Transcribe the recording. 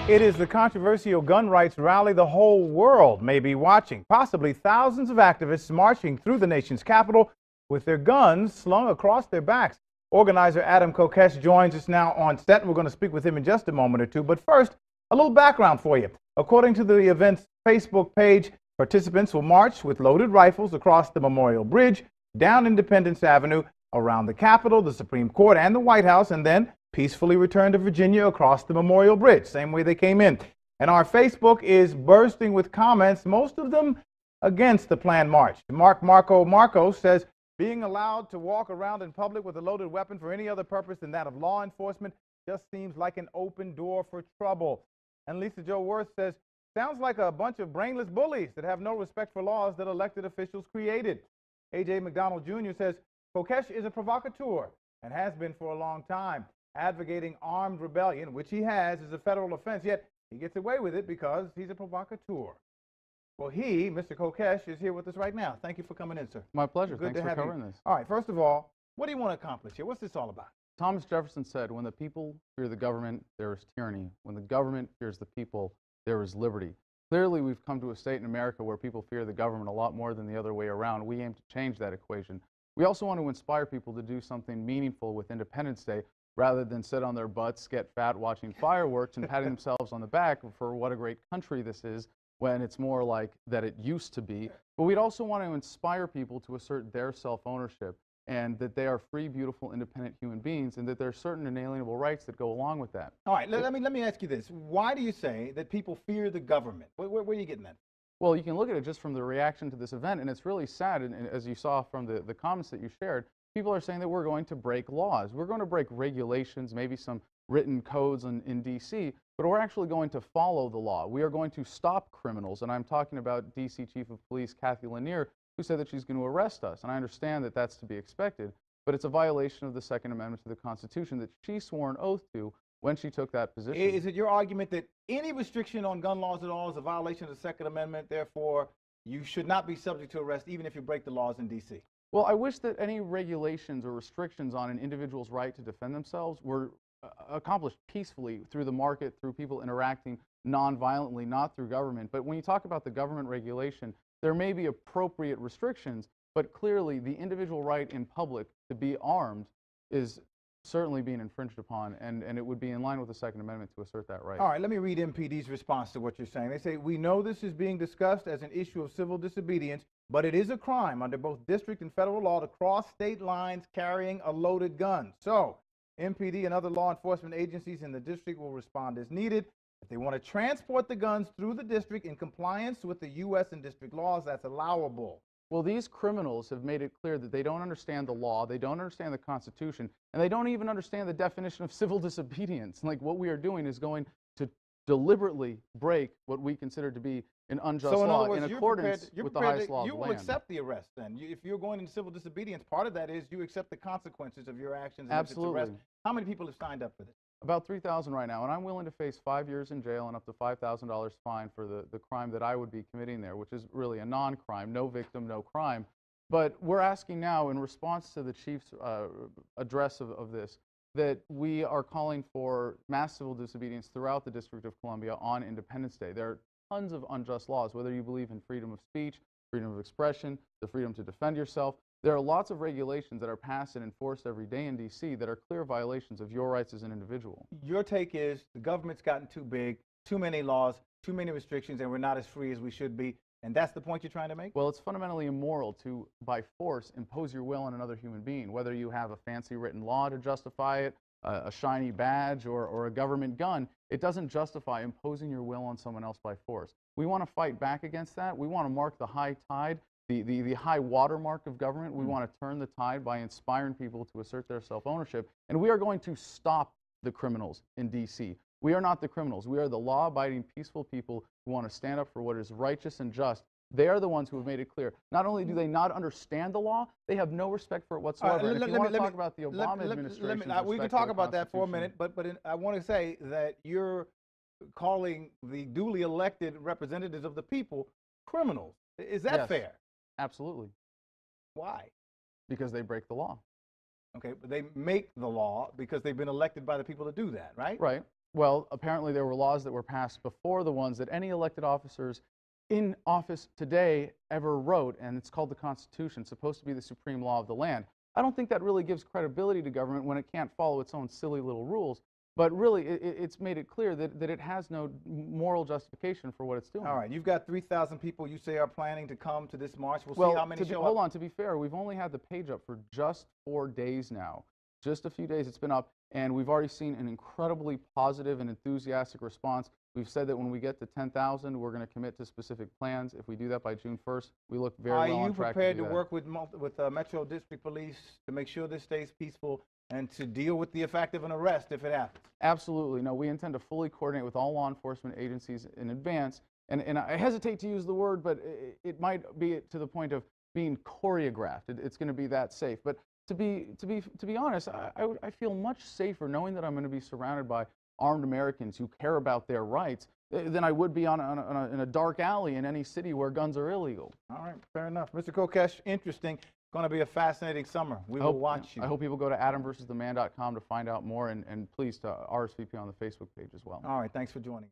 It is the controversial gun rights rally the whole world may be watching. Possibly thousands of activists marching through the nation's capital with their guns slung across their backs. Organizer Adam Kokesh joins us now on set. We're going to speak with him in just a moment or two. But first, a little background for you. According to the event's Facebook page, participants will march with loaded rifles across the Memorial Bridge, down Independence Avenue, around the Capitol, the Supreme Court, and the White House, and then peacefully return to Virginia across the Memorial Bridge, same way they came in. And our Facebook is bursting with comments, most of them against the planned march. Marco says, being allowed to walk around in public with a loaded weapon for any other purpose than that of law enforcement just seems like an open door for trouble. And Lisa Jo Worth says, sounds like a bunch of brainless bullies that have no respect for laws that elected officials created. A.J. McDonald Jr. says, Kokesh is a provocateur and has been for a long time. Advocating armed rebellion, which he has, is a federal offense, yet he gets away with it because he's a provocateur. Well, Mr. Kokesh, is here with us right now. Thank you for coming in, sir. My pleasure. Good Thanks to for have covering you. this. All right, first of all, what do you want to accomplish here? What's this all about? Thomas Jefferson said, when the people fear the government, there is tyranny. When the government fears the people, there is liberty. Clearly, we've come to a state in America where people fear the government a lot more than the other way around. We aim to change that equation. We also want to inspire people to do something meaningful with Independence Day, rather than sit on their butts, get fat watching fireworks and patting themselves on the back for what a great country this is, when it's more like that it used to be. But we'd also want to inspire people to assert their self-ownership and that they are free, beautiful, independent human beings, and that there are certain inalienable rights that go along with that. All right, let me ask you this. Why do you say that people fear the government? Where are you getting that? Well, you can look at it just from the reaction to this event, and it's really sad, and as you saw from the comments that you shared, people are saying that we're going to break laws. We're going to break regulations, maybe some written codes in D.C., but we're actually going to follow the law. We are going to stop criminals, and I'm talking about D.C. Chief of Police Kathy Lanier, who said that she's going to arrest us, and I understand that that's to be expected, but it's a violation of the Second Amendment to the Constitution that she swore an oath to when she took that position. Is it your argument that any restriction on gun laws at all is a violation of the Second Amendment, therefore you should not be subject to arrest even if you break the laws in D.C.? Well, I wish that any regulations or restrictions on an individual's right to defend themselves were accomplished peacefully through the market, through people interacting non-violently, not through government. But when you talk about the government regulation, there may be appropriate restrictions, but clearly the individual right in public to be armed is certainly being infringed upon, and it would be in line with the Second Amendment to assert that right. All right, let me read MPD's response to what you're saying. They say, we know this is being discussed as an issue of civil disobedience, but it is a crime under both district and federal law to cross state lines carrying a loaded gun. So, MPD and other law enforcement agencies in the district will respond as needed. If they want to transport the guns through the district in compliance with the U.S. and district laws, that's allowable. Well, these criminals have made it clear that they don't understand the law, they don't understand the Constitution, and they don't even understand the definition of civil disobedience. Like, what we are doing is going to deliberately break what we consider to be an unjust law in accordance with the highest law of the land. You will accept the arrest then. If you're going into civil disobedience, part of that is you accept the consequences of your actions. Absolutely. Arrest. How many people have signed up for this? About 3,000 right now, and I'm willing to face 5 years in jail and up to $5,000 fine for the crime that I would be committing there, which is really a non-crime, no victim, no crime. But we're asking now, in response to the chief's address of this, that we are calling for mass civil disobedience throughout the District of Columbia on Independence Day. There are tons of unjust laws, whether you believe in freedom of speech, freedom of expression, the freedom to defend yourself. There are lots of regulations that are passed and enforced every day in D.C. that are clear violations of your rights as an individual. Your take is the government's gotten too big, too many laws, too many restrictions, and we're not as free as we should be. And that's the point you're trying to make? Well, it's fundamentally immoral to, by force, impose your will on another human being, whether you have a fancy written law to justify it, a shiny badge, or a government gun. It doesn't justify imposing your will on someone else by force. We want to fight back against that. We want to mark the high tide, the high watermark of government. We want to turn the tide by inspiring people to assert their self-ownership. And we are going to stop the criminals in D.C. We are not the criminals. We are the law-abiding, peaceful people who want to stand up for what is righteous and just. They are the ones who have made it clear. Not only do they not understand the law, they have no respect for it whatsoever. If you want to talk about the Obama administration, we can talk about that for a minute, but I want to say that you're calling the duly elected representatives of the people criminals. Is that fair? Absolutely. Why? Because they break the law. Okay, but they make the law because they've been elected by the people to do that, right? Right. Well, apparently there were laws that were passed before the ones that any elected officers in office today ever wrote, and it's called the Constitution. It's supposed to be the supreme law of the land. I don't think that really gives credibility to government when it can't follow its own silly little rules. But really, it's made it clear that it has no moral justification for what it's doing. All right, you've got 3,000 people you say are planning to come to this march. We'll Well, see how many show hold up. on, to be fair, we've only had the page up for just 4 days now. Just a few days it's been up, and we've already seen an incredibly positive and enthusiastic response. We've said that when we get to 10,000, we're going to commit to specific plans. If we do that by June 1st, we look very well on track to do that. Are you prepared to work with Metro District Police to make sure this stays peaceful and to deal with the effect of an arrest if it happens? Absolutely. No, we intend to fully coordinate with all law enforcement agencies in advance. And I hesitate to use the word, but it might be to the point of being choreographed. It's going to be that safe. But to be honest, I feel much safer knowing that I'm going to be surrounded by armed Americans who care about their rights than I would be in a dark alley in any city where guns are illegal. All right, fair enough. Mr. Kokesh, interesting. Going to be a fascinating summer. We will watch you. I hope people go to adamversustheman.com to find out more, and please to RSVP on the Facebook page as well. All right, thanks for joining.